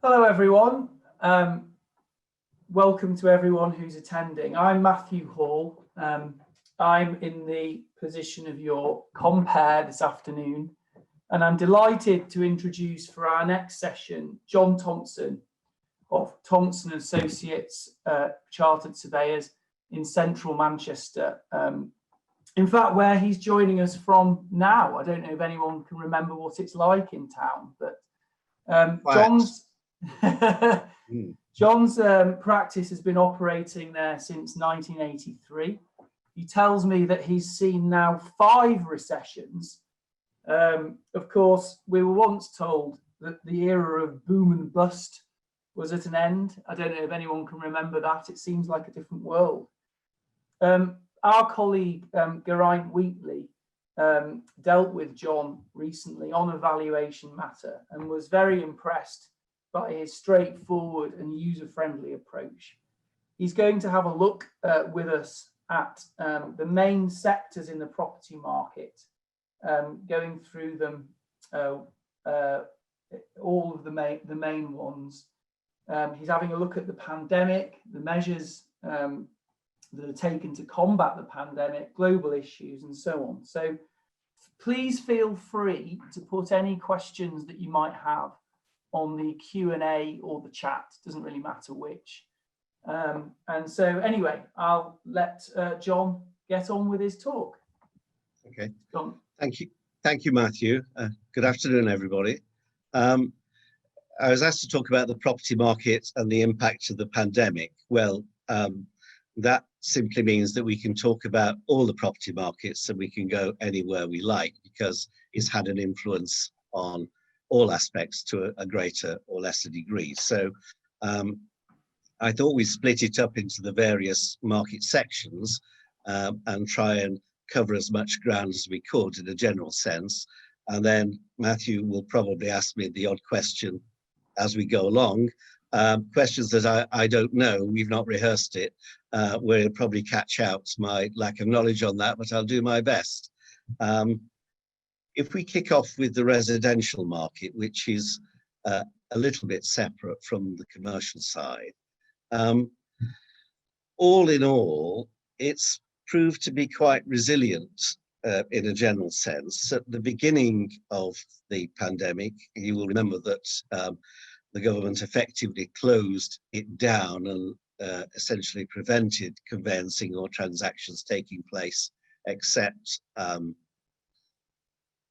Hello everyone, welcome to everyone who's attending. I'm Matthew Hall. I'm in the position of your compere this afternoon, and I'm delighted to introduce for our next session John Thomson of Thomson Associates, Chartered Surveyors in central Manchester. In fact, where he's joining us from now. I don't know if anyone can remember what it's like in town, but John's practice has been operating there since 1983. He tells me that he's seen now 5 recessions. Of course, we were once told that the era of boom and bust was at an end. I don't know if anyone can remember that. It seems like a different world. Our colleague Geraint Wheatley dealt with John recently on a valuation matter and was very impressed by his straightforward and user-friendly approach. He's going to have a look with us at the main sectors in the property market, going through them, all of the main ones. He's having a look at the pandemic, the measures that are taken to combat the pandemic, global issues, and so on. So please feel free to put any questions that you might have on the Q&A or the chat, doesn't really matter which. And so anyway, I'll let John get on with his talk. Okay. John. Thank you, Matthew. Good afternoon, everybody. I was asked to talk about the property market and the impact of the pandemic. Well, that simply means that we can talk about all the property markets and we can go anywhere we like, because it's had an influence on all aspects to a greater or lesser degree. So I thought we'd split it up into the various market sections and try and cover as much ground as we could in a general sense. And then Matthew will probably ask me the odd question as we go along. Questions that I don't know, we've not rehearsed it, where it'll probably catch out my lack of knowledge on that, but I'll do my best. If we kick off with the residential market, which is a little bit separate from the commercial side, all in all, it's proved to be quite resilient in a general sense. At the beginning of the pandemic, you will remember that the government effectively closed it down and essentially prevented conveyancing or transactions taking place except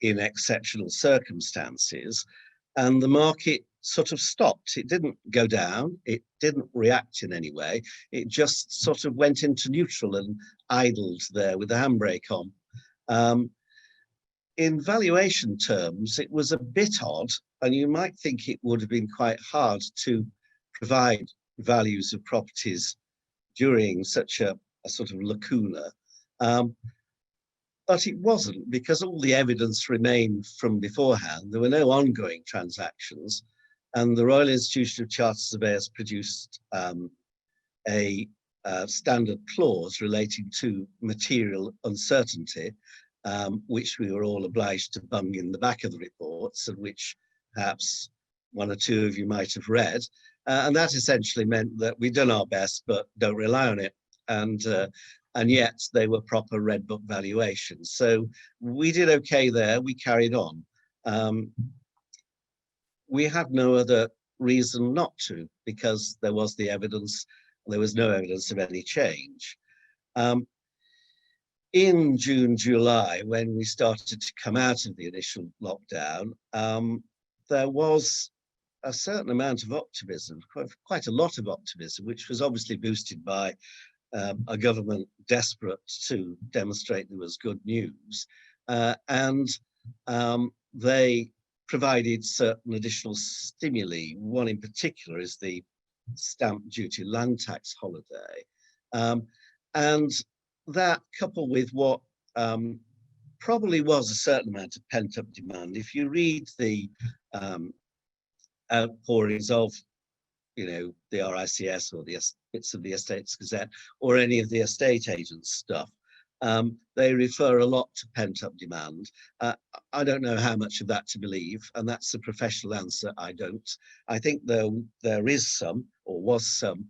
in exceptional circumstances, and the market sort of stopped. It didn't go down, it didn't react in any way, it just sort of went into neutral and idled there with the handbrake on. In valuation terms, it was a bit odd, and you might think it would have been quite hard to provide values of properties during such a sort of lacuna. But it wasn't, because all the evidence remained from beforehand. There were no ongoing transactions, and the Royal Institution of Chartered Surveyors produced a standard clause relating to material uncertainty, which we were all obliged to bung in the back of the reports, and which perhaps one or two of you might have read. And that essentially meant that we've done our best, but don't rely on it. And yet they were proper red book valuations. So we did okay there, we carried on. We had no other reason not to, because there was the evidence, there was no evidence of any change. In June, July, when we started to come out of the initial lockdown, there was a certain amount of optimism, quite a lot of optimism, which was obviously boosted by a government desperate to demonstrate there was good news. And they provided certain additional stimuli. One in particular is the stamp duty land tax holiday. And that, coupled with what probably was a certain amount of pent-up demand. If you read the outpourings of, the RICS or the bits of the Estates Gazette or any of the estate agents stuff, They refer a lot to pent-up demand. I don't know how much of that to believe, and that's a professional answer. I don't. I think there is some, or was some,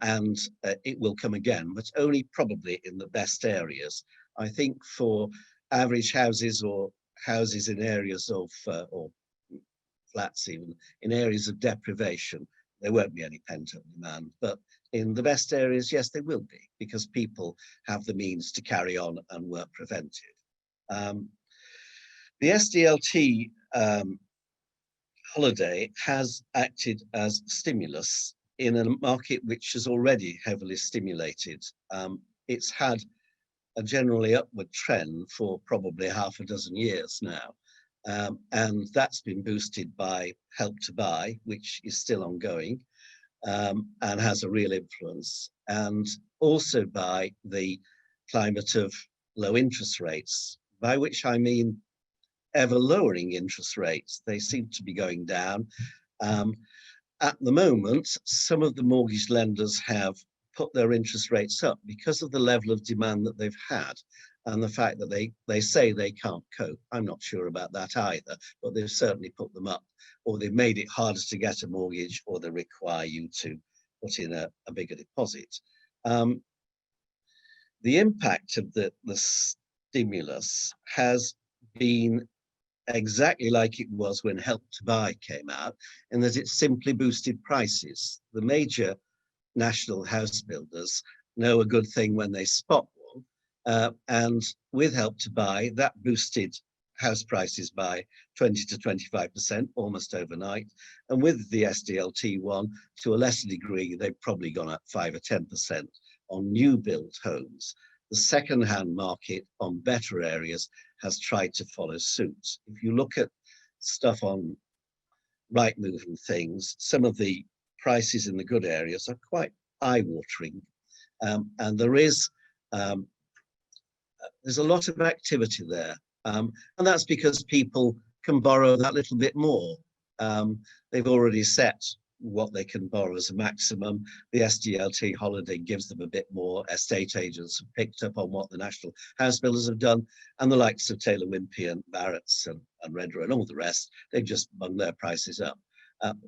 and it will come again, but only probably in the best areas. I think for average houses, or houses in areas of, or flats even, in areas of deprivation, there won't be any pent-up demand. But in the best areas, yes, there will be, because people have the means to carry on and work preventive. The SDLT holiday has acted as stimulus in a market which is already heavily stimulated. It's had a generally upward trend for probably half a dozen years now. And that's been boosted by Help to Buy, which is still ongoing, and has a real influence, and also by the climate of low interest rates, by which I mean ever lowering interest rates. They seem to be going down. At the moment, some of the mortgage lenders have put their interest rates up because of the level of demand that they've had, and the fact that they say they can't cope. I'm not sure about that either, but they've certainly put them up, or they've made it harder to get a mortgage, or they require you to put in a bigger deposit. The impact of the stimulus has been exactly like it was when Help to Buy came out, in that it simply boosted prices. The major national house builders know a good thing when they spot one, and with Help to Buy, that boosted house prices by 20 to 25% almost overnight. And with the SDLT one, to a lesser degree, they've probably gone up 5 or 10% on new build homes. The second-hand market on better areas has tried to follow suit. If you look at stuff on Rightmove and things, some of the prices in the good areas are quite eye-watering, and there's a lot of activity there, and that's because people can borrow that little bit more. They've already set what they can borrow as a maximum. The SDLT holiday gives them a bit more. Estate agents have picked up on what the national house builders have done, and the likes of Taylor Wimpey and Barrett's and Redrow and all the rest, they've just bung their prices up.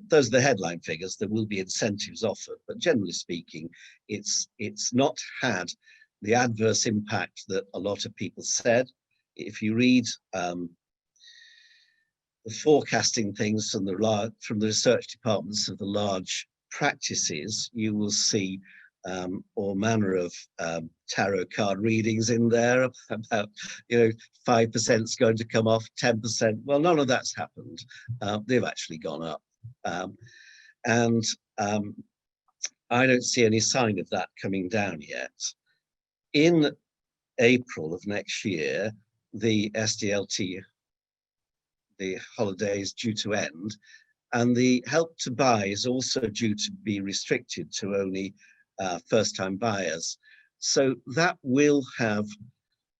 Those are the headline figures. There will be incentives offered, but generally speaking, it's not had the adverse impact that a lot of people said. If you read the forecasting things from the research departments of the large practices, you will see all manner of tarot card readings in there about 5% is going to come off, 10%. Well, none of that's happened. They've actually gone up, and I don't see any sign of that coming down yet. In April of next year, the SDLT, the holiday, is due to end, and the Help to Buy is also due to be restricted to only first-time buyers. So that will have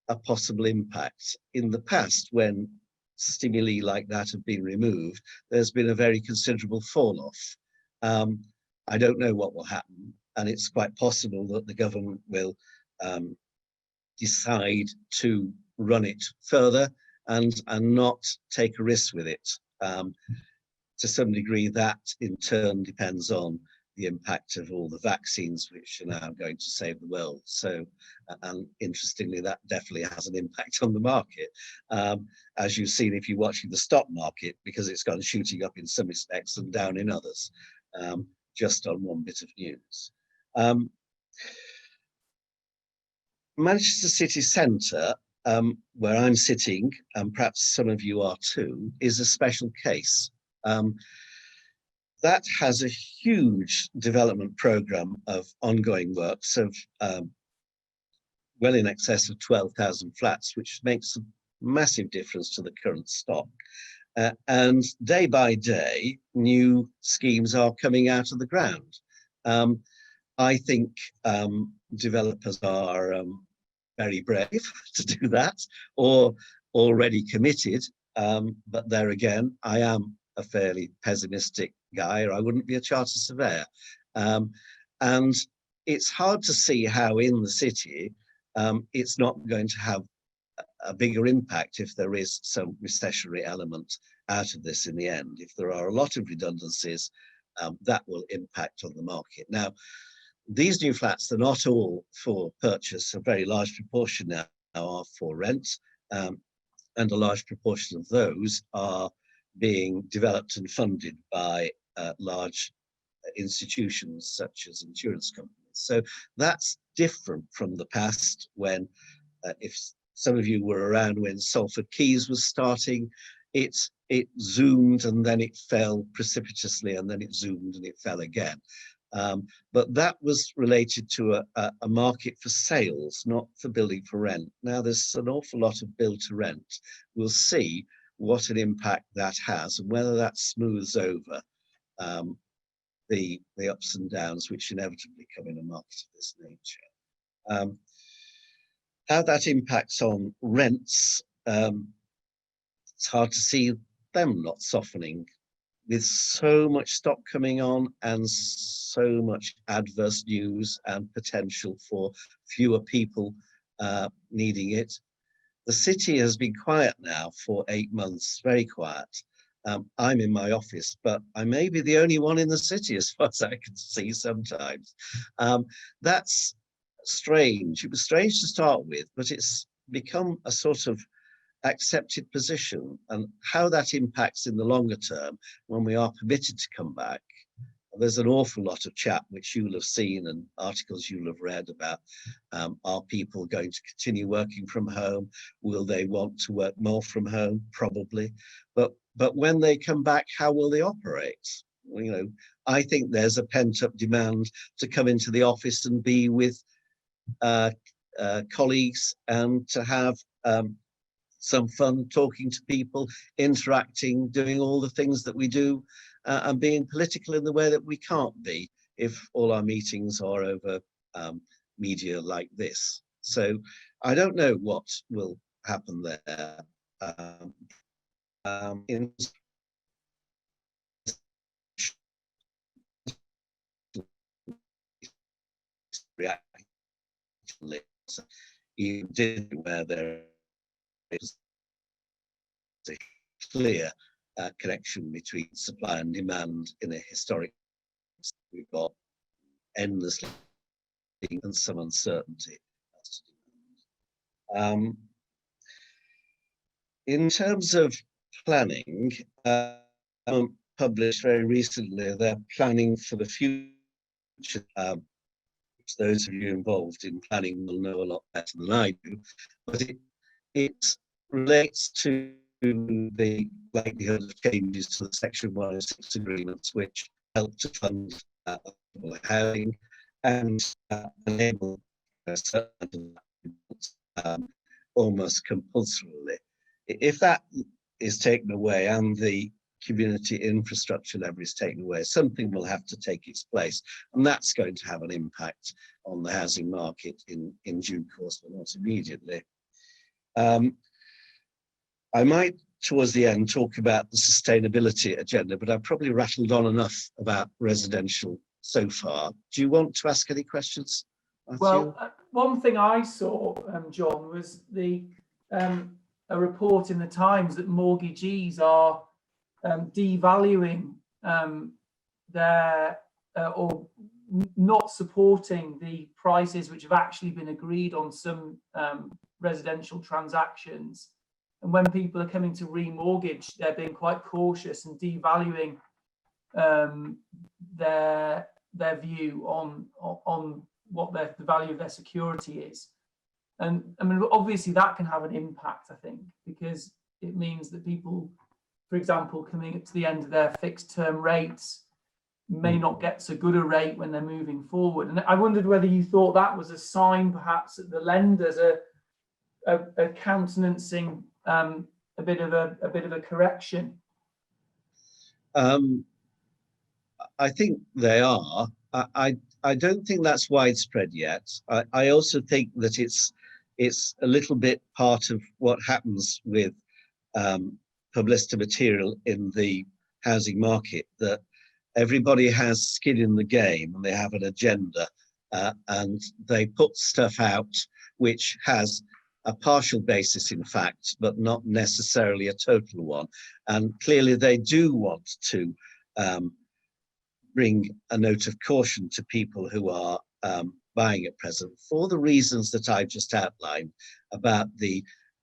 a possible impact. In the past, when stimuli like that have been removed, there's been a very considerable fall-off. I don't know what will happen, and it's quite possible that the government will decide to run it further and not take a risk with it. To some degree, that in turn depends on the impact of all the vaccines which are now going to save the world. So, and interestingly, that definitely has an impact on the market, as you've seen if you're watching the stock market, because it's gone shooting up in some respects and down in others, just on one bit of news. Manchester City Centre, where I'm sitting, and perhaps some of you are too, is a special case. That has a huge development programme of ongoing works of well in excess of 12,000 flats, which makes a massive difference to the current stock. And day by day, new schemes are coming out of the ground. I think developers are very brave to do that, or already committed. But there again, I am a fairly pessimistic guy, or I wouldn't be a chartered surveyor. And it's hard to see how in the city it's not going to have a bigger impact if there is some recessionary element out of this in the end. If there are a lot of redundancies, that will impact on the market. Now, these new flats, they're not all for purchase. A very large proportion now are for rent, and a large proportion of those are being developed and funded by large institutions such as insurance companies. So that's different from the past when, if some of you were around when Salford Quays was starting, it zoomed and then it fell precipitously and then it zoomed and it fell again. But that was related to a market for sales, not for building for rent. Now there's an awful lot of build to rent. We'll see what an impact that has and whether that smooths over the ups and downs which inevitably come in a market of this nature. How that impacts on rents, it's hard to see them not softening. With so much stock coming on and so much adverse news and potential for fewer people needing it. The city has been quiet now for 8 months, very quiet. I'm in my office, but I may be the only one in the city as far as I can see sometimes. That's strange. It was strange to start with, but it's become a sort of accepted position, and how that impacts in the longer term when we are permitted to come back. There's an awful lot of chat which you'll have seen and articles you'll have read about, are people going to continue working from home? Will they want to work more from home? Probably. But when they come back, how will they operate? You know, I think there's a pent-up demand to come into the office and be with colleagues and to have some fun talking to people, interacting, doing all the things that we do, and being political in the way that we can't be if all our meetings are over media like this. So I don't know what will happen there. In you did where there is a clear connection between supply and demand in a historic. We've got endlessly and some uncertainty. In terms of planning, published very recently, they're planning for the future. Which those of you involved in planning will know a lot better than I do, but it relates to the likelihood of changes to the Section 106 agreements, which help to fund housing and enable certain almost compulsorily. If that is taken away and the community infrastructure level is taken away, something will have to take its place, and that's going to have an impact on the housing market in due course, but not immediately. I might, towards the end, talk about the sustainability agenda, but I've probably rattled on enough about residential so far. Do you want to ask any questions, Matthew? Well, one thing I saw, John, was a report in the Times that mortgagees are devaluing their or not supporting the prices which have actually been agreed on some residential transactions. And when people are coming to remortgage, they're being quite cautious and devaluing their view on what the value of their security is. And I mean, obviously that can have an impact, I think, because it means that people, for example, coming up to the end of their fixed term rates may not get so good a rate when they're moving forward. And I wondered whether you thought that was a sign perhaps that the lenders are countenancing a bit of a correction. I think they are. I don't think that's widespread yet. I also think that it's a little bit part of what happens with publicity material in the housing market, that everybody has skin in the game and they have an agenda, and they put stuff out which has a partial basis in fact, but not necessarily a total one. And clearly they do want to bring a note of caution to people who are buying at present for the reasons that I've just outlined about the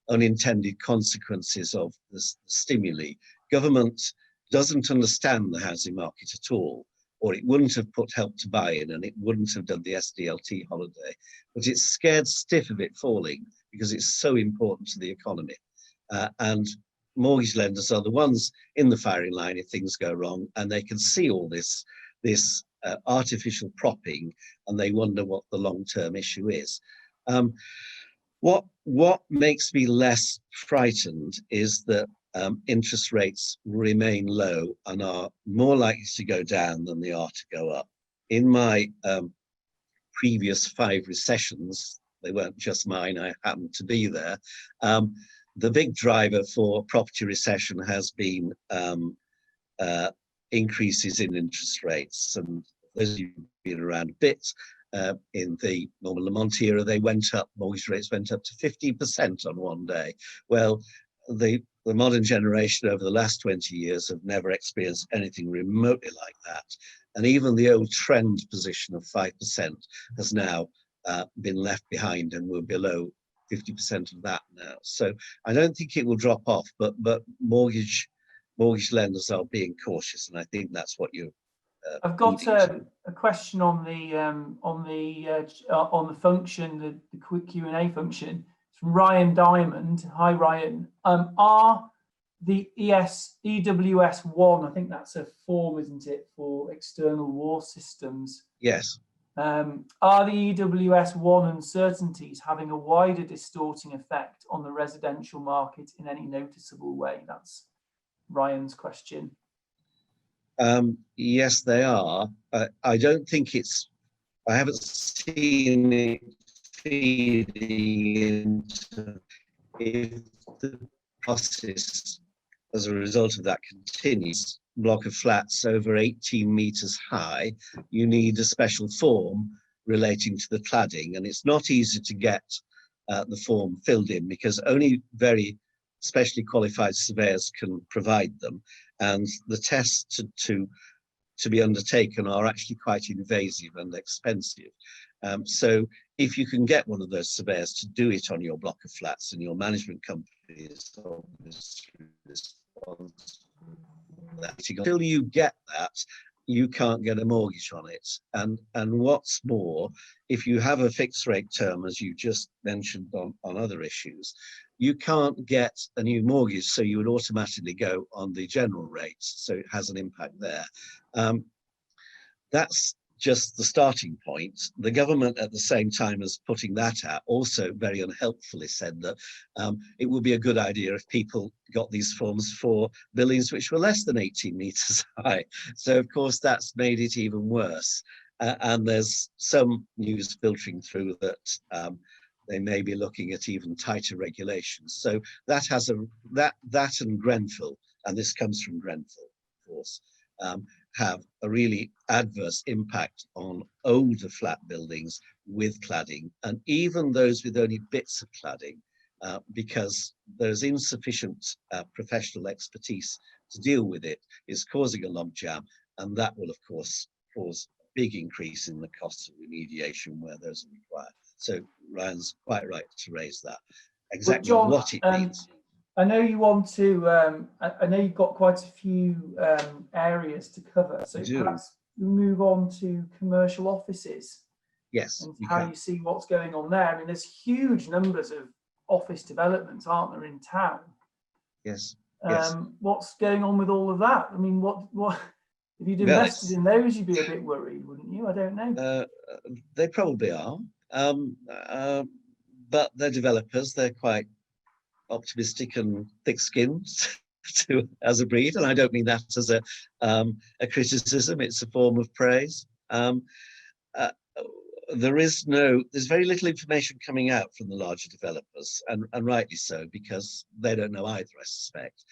unintended consequences of the stimuli. Government doesn't understand the housing market at all, or it wouldn't have put Help to Buy in, and it wouldn't have done the SDLT holiday, but it's scared stiff of it falling because it's so important to the economy. And mortgage lenders are the ones in the firing line if things go wrong, and they can see all this artificial propping, and they wonder what the long-term issue is. What makes me less frightened is that interest rates remain low and are more likely to go down than they are to go up. In my previous 5 recessions, they weren't just mine, I happened to be there, the big driver for property recession has been increases in interest rates. And those of you who've been around a bit, in the Norman Lamont era, they went up, mortgage rates went up to 50% on one day. Well, the modern generation over the last 20 years have never experienced anything remotely like that. And even the old trend position of 5% has now been left behind, and we're below 50% of that now. So I don't think it will drop off, but mortgage lenders are being cautious, and I think that's what you. I've got a question on the function, the quick Q&A function. It's from Ryan Diamond. Hi, Ryan. Are the EWS1, I think that's a form, isn't it, for external war systems? Yes. Are the EWS1 uncertainties having a wider distorting effect on the residential market in any noticeable way? That's Ryan's question. Yes, they are. I don't think I haven't seen it feeding into, if the process as a result of that continues, block of flats over 18 meters high, you need a special form relating to the cladding, and it's not easy to get the form filled in because only very specially qualified surveyors can provide them, and the tests to be undertaken are actually quite invasive and expensive. So if you can get one of those surveyors to do it on your block of flats, and your management company is obviously responsible for that, until you get that, you can't get a mortgage on it. And what's more, if you have a fixed rate term, as you just mentioned on other issues, you can't get a new mortgage, so you would automatically go on the general rates. So it has an impact there. That's just the starting point. The government, at the same time as putting that out, also very unhelpfully said that it would be a good idea if people got these forms for buildings which were less than 18 meters high. So of course that's made it even worse. And there's some news filtering through that they may be looking at even tighter regulations. So that has that and Grenfell, and this comes from Grenfell, of course, have a really adverse impact on older flat buildings with cladding, and even those with only bits of cladding, because there's insufficient professional expertise to deal with it. It's causing a logjam, and that will, of course, cause a big increase in the costs of remediation where those are required. So Ryan's quite right to raise that. Exactly John, what it means. I know you want to, I know you've got quite a few areas to cover, so perhaps move on to commercial offices. Yes. And how you see what's going on there. I mean, there's huge numbers of office developments, aren't there, in town? Yes. What's going on with all of that? I mean, what if you'd invested in those, you'd be a bit worried, wouldn't you? I don't know. They probably are, but they're developers. They're quite optimistic and thick-skinned as a breed, and I don't mean that as a criticism. It's a form of praise. There's very little information coming out from the larger developers, and rightly so, because they don't know either, I suspect.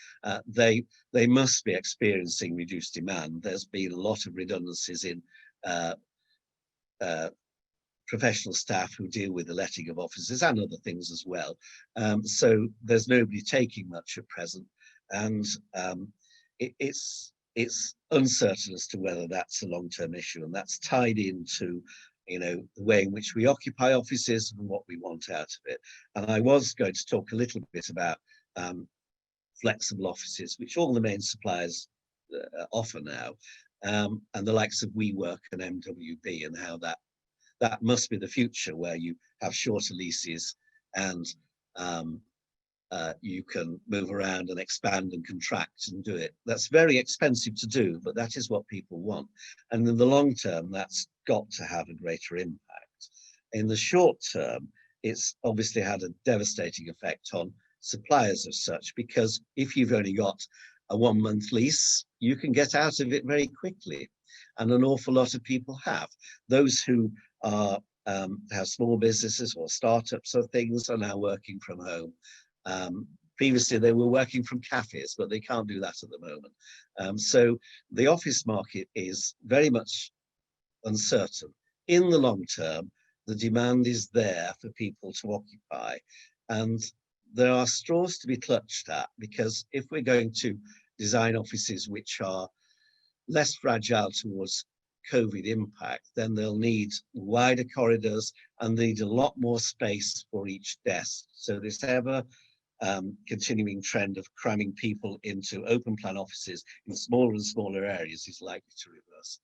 They must be experiencing reduced demand. There's been a lot of redundancies in professional staff who deal with the letting of offices and other things as well. So there's nobody taking much at present, and it's uncertain as to whether that's a long-term issue, and that's tied into, you know, the way in which we occupy offices and what we want out of it. And I was going to talk a little bit about flexible offices, which all the main suppliers offer now, and the likes of WeWork and MWB, and how that must be the future, where you have shorter leases and you can move around and expand and contract and do it. That's very expensive to do, but that is what people want. And in the long term, that's got to have a greater impact. In the short term, it's obviously had a devastating effect on suppliers as such, because if you've only got a 1-month lease, you can get out of it very quickly. And an awful lot of people have. Those who are have small businesses or startups or things are now working from home. Previously, they were working from cafes, but they can't do that at the moment. So the office market is very much uncertain. In the long term, the demand is there for people to occupy, and there are straws to be clutched at, because if we're going to design offices which are less fragile towards COVID impact, then they'll need wider corridors and need a lot more space for each desk. So this ever continuing trend of cramming people into open plan offices in smaller and smaller areas is likely to reverse.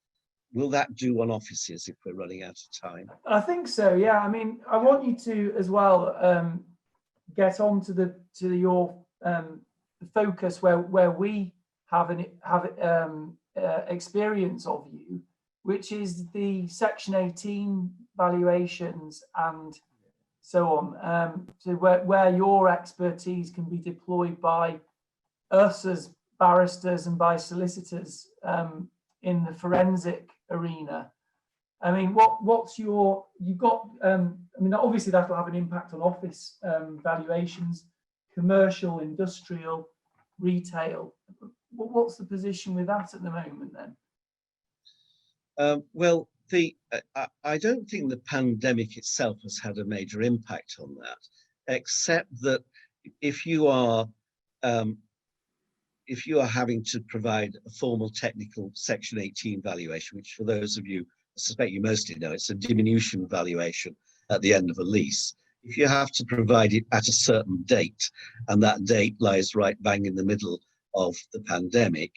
Will that do on offices if we're running out of time? I think so, yeah. I mean, I want you to as well get on to your focus where we have experience of you, which is the Section 18 valuations and so on. So where your expertise can be deployed by us as barristers and by solicitors in the forensic arena. I mean, what's your, you've got, I mean, obviously that'll have an impact on office valuations, commercial, industrial, retail. What's the position with that at the moment then? Well, I don't think the pandemic itself has had a major impact on that, except that if you are having to provide a formal technical Section 18 valuation, which for those of you, I suspect you mostly know, it's a diminution valuation at the end of a lease. If you have to provide it at a certain date, and that date lies right bang in the middle of the pandemic,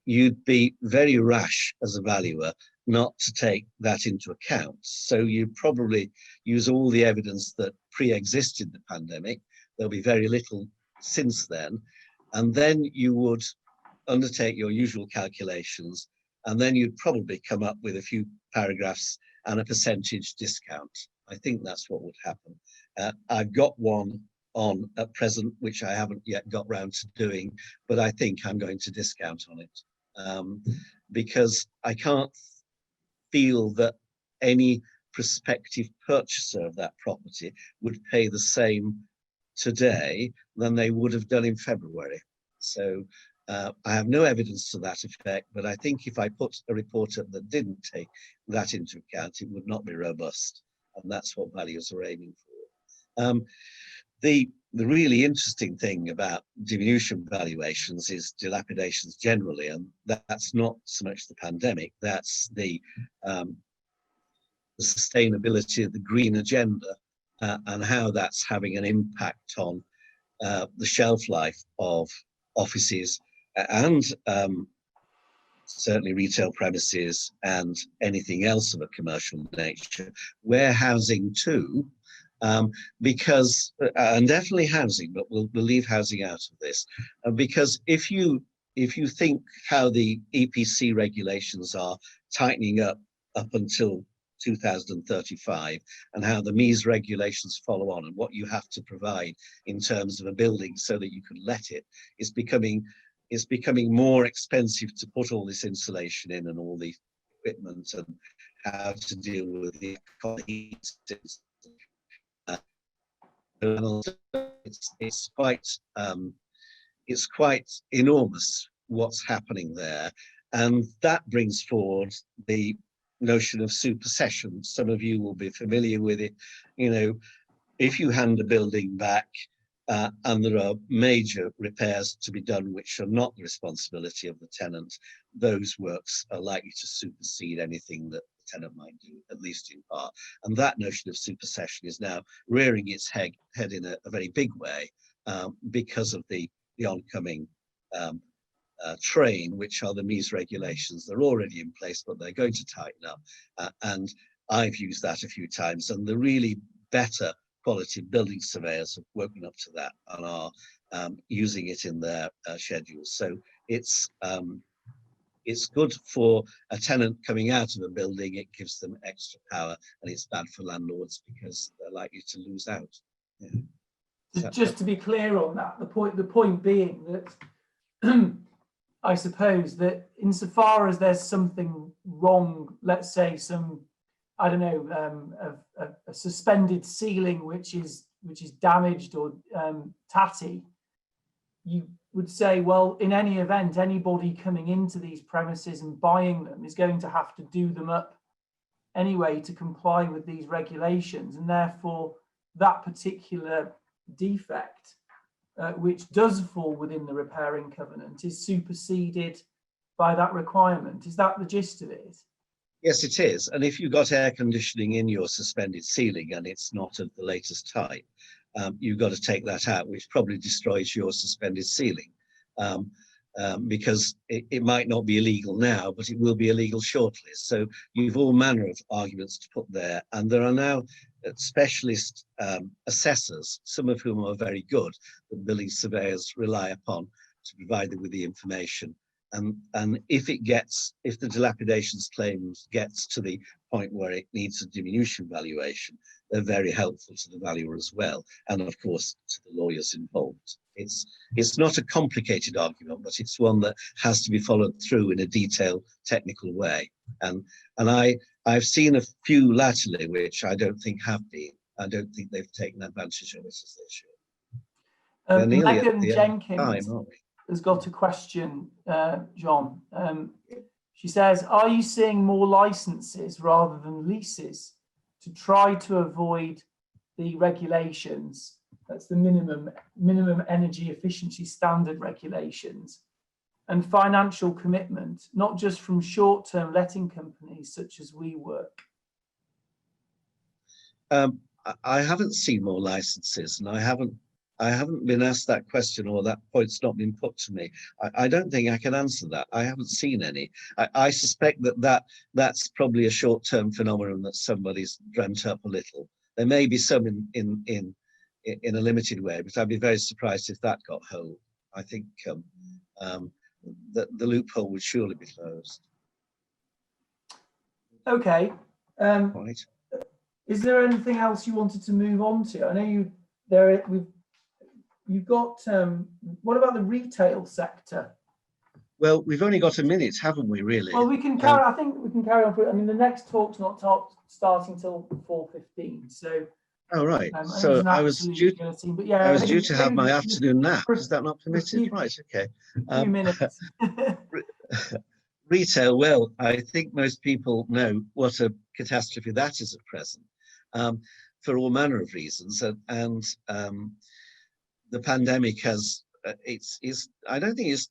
you'd be very rash as a valuer not to take that into account. So you probably use all the evidence that pre-existed the pandemic. There'll be very little since then. And then you would undertake your usual calculations, and then you'd probably come up with a few paragraphs and a percentage discount. I think that's what would happen. I've got one on at present, which I haven't yet got round to doing, but I think I'm going to discount on it because I can't feel that any prospective purchaser of that property would pay the same today than they would have done in February. So I have no evidence to that effect, but I think if I put a report up that didn't take that into account, it would not be robust, and that's what valuers are aiming for. The really interesting thing about diminution valuations is dilapidations generally, and that's not so much the pandemic, that's the sustainability of the green agenda and how that's having an impact on the shelf life of offices and certainly retail premises and anything else of a commercial nature, warehousing too, because, and definitely housing, but we'll leave housing out of this, because if you think how the EPC regulations are tightening up until 2035, and how the MEES regulations follow on, and what you have to provide in terms of a building so that you can let it, is becoming more expensive to put all this insulation in and all the equipment and how to deal with the heat. It's quite enormous what's happening there, and that brings forward the notion of supersession. Some of you will be familiar with it. You know, if you hand a building back and there are major repairs to be done which are not the responsibility of the tenant, those works are likely to supersede anything that the tenant might do, at least in part. And that notion of supersession is now rearing its head in a very big way because of the oncoming train, which are the MEES regulations. They're already in place, but they're going to tighten up. And I've used that a few times, and the really better quality building surveyors have woken up to that and are using it in their schedules. So it's good for a tenant coming out of a building. It gives them extra power, and it's bad for landlords because they're likely to lose out. Yeah. Just to be clear on that, the point being that I suppose that insofar as there's something wrong, let's say some, I don't know, a suspended ceiling which is damaged or tatty, you would say, well, in any event, anybody coming into these premises and buying them is going to have to do them up anyway to comply with these regulations, and therefore that particular defect, which does fall within the repairing covenant, is superseded by that requirement. Is that the gist of it? Yes, it is. And if you've got air conditioning in your suspended ceiling and it's not of the latest type, you've got to take that out, which probably destroys your suspended ceiling, because it might not be illegal now, but it will be illegal shortly. So you've all manner of arguments to put there. And there are now specialist assessors, some of whom are very good, that building surveyors rely upon to provide them with the information. And if the dilapidations claims gets to the point where it needs a diminution valuation, they're very helpful to the valuer as well, and of course to the lawyers involved. It's not a complicated argument, but it's one that has to be followed through in a detailed technical way. And I've seen a few latterly which I don't think have been. I don't think they've taken advantage of it as they should. Megan Jenkins aren't we? has got a question, John. She says, are you seeing more licenses rather than leases to try to avoid the regulations? That's the minimum energy efficiency standard regulations, and financial commitment, not just from short-term letting companies such as WeWork. I haven't seen more licenses, and I haven't been asked that question, or that point's not been put to me. I don't think I can answer that. I haven't seen any. I suspect that's probably a short-term phenomenon that somebody's dreamt up a little. There may be some in a limited way, but I'd be very surprised if that got hold. I think the loophole would surely be closed. Okay. Right. Is there anything else you wanted to move on to? I know you've got, what about the retail sector? Well, we've only got a minute, haven't we, really? Well, we can carry, I think we can carry on. I mean, the next talk's not starting till 4:15, so. Oh, right. So I was due to have my afternoon nap. Is that not permitted? Right, okay. A few minutes. Retail, well, I think most people know what a catastrophe that is at present, for all manner of reasons. And the pandemic has, I don't think it's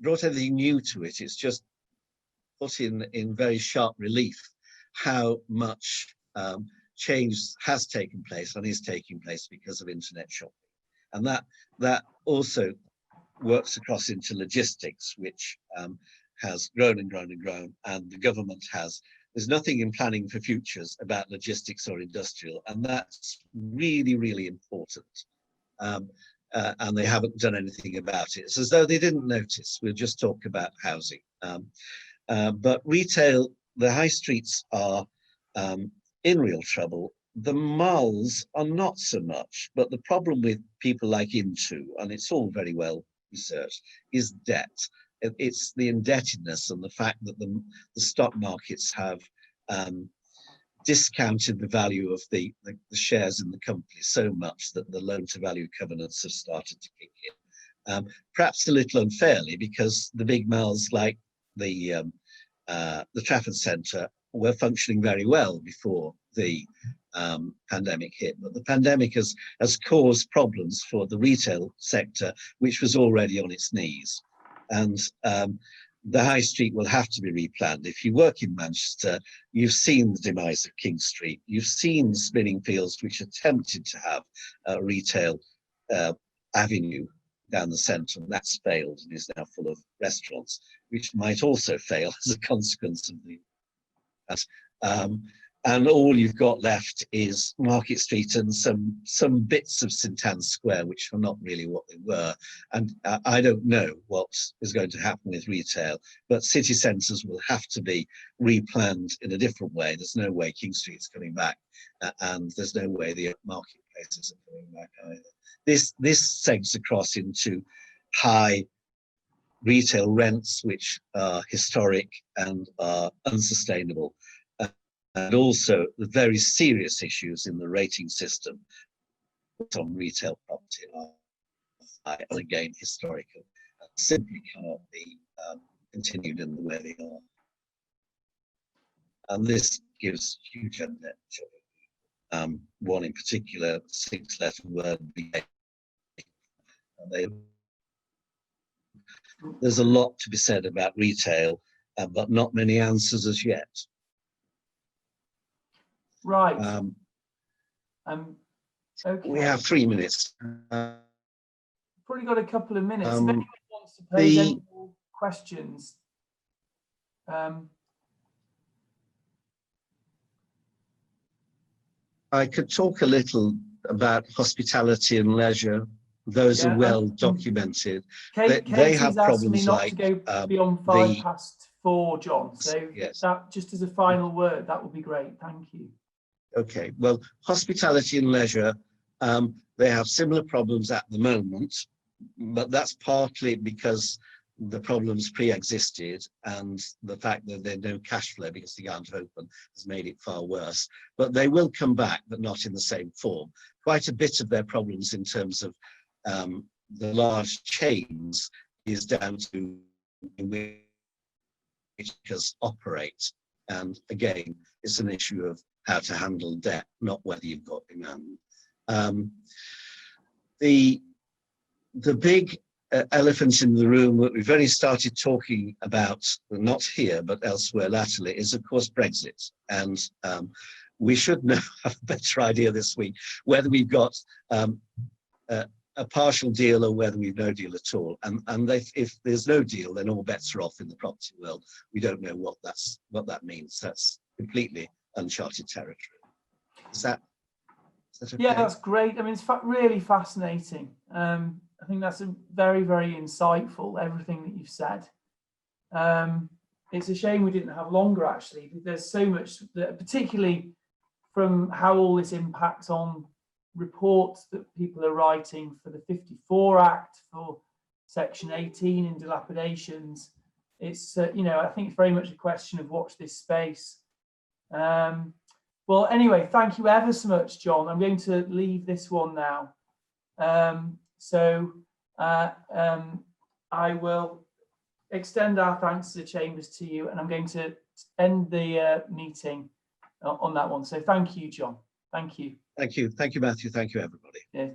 brought anything new to it. It's just put in very sharp relief how much change has taken place and is taking place because of internet shopping. And that also works across into logistics, which has grown and grown and grown, and the government there's nothing in planning for futures about logistics or industrial, and that's really, really important. And they haven't done anything about it. It's as though they didn't notice. We'll just talk about housing. But retail, the high streets are in real trouble. The malls are not so much, but the problem with people like Into, and it's all very well researched, is debt. It's the indebtedness and the fact that the stock markets have discounted the value of the shares in the company so much that the loan to value covenants have started to kick in. Perhaps a little unfairly, because the big malls like the Trafford Centre were functioning very well before the pandemic hit, but the pandemic has caused problems for the retail sector, which was already on its knees. And the high street will have to be replanned. If you work in Manchester, you've seen the demise of King Street. You've seen Spinningfields, which attempted to have a retail avenue down the centre, and that's failed and is now full of restaurants, which might also fail as a consequence of the and all you've got left is Market Street and some bits of St Anne's Square, which are not really what they were. And I don't know what is going to happen with retail, but city centres will have to be replanned in a different way. There's no way King Street's coming back, and there's no way the marketplaces are coming back either. This segs across into high retail rents, which are historic and are unsustainable. And also the very serious issues in the rating system on retail property are high and again historical and simply cannot be continued in the way they are. And this gives huge unmet children. One in particular, 6-letter word, there's a lot to be said about retail, but not many answers as yet. Right. Okay. We have 3 minutes. Probably got a couple of minutes. If anyone wants to pose any more questions. I could talk a little about hospitality and leisure. Those are well documented. They have problems like not to go beyond 4:05, John. So yes, that just as a final word, that would be great. Thank you. Okay. Well, hospitality and leisure, they have similar problems at the moment, but that's partly because the problems pre-existed and the fact that there's no cash flow because they aren't open has made it far worse. But they will come back, but not in the same form. Quite a bit of their problems in terms of the large chains is down to which operate. And again, it's an issue of how to handle debt, not whether you've got demand. The big elephant in the room that we've only started talking about, not here, but elsewhere latterly, is of course Brexit. And we should know, have a better idea this week, whether we've got a partial deal or whether we've no deal at all. And if there's no deal, then all bets are off in the property world. We don't know what that means. That's completely uncharted territory. Is that okay? Yeah, that's great. I mean, it's really fascinating. I think that's a very, very insightful, everything that you've said. It's a shame we didn't have longer, actually. There's so much, that, particularly from how all this impacts on reports that people are writing for the 54 Act, for Section 18 in dilapidations. It's, I think it's very much a question of watch this space. Well, anyway, thank you ever so much, John. I'm going to leave this one now. I will extend our thanks to the Chambers to you, and I'm going to end the meeting on that one. So thank you, John. Thank you. Thank you. Thank you, Matthew. Thank you, everybody. Yeah.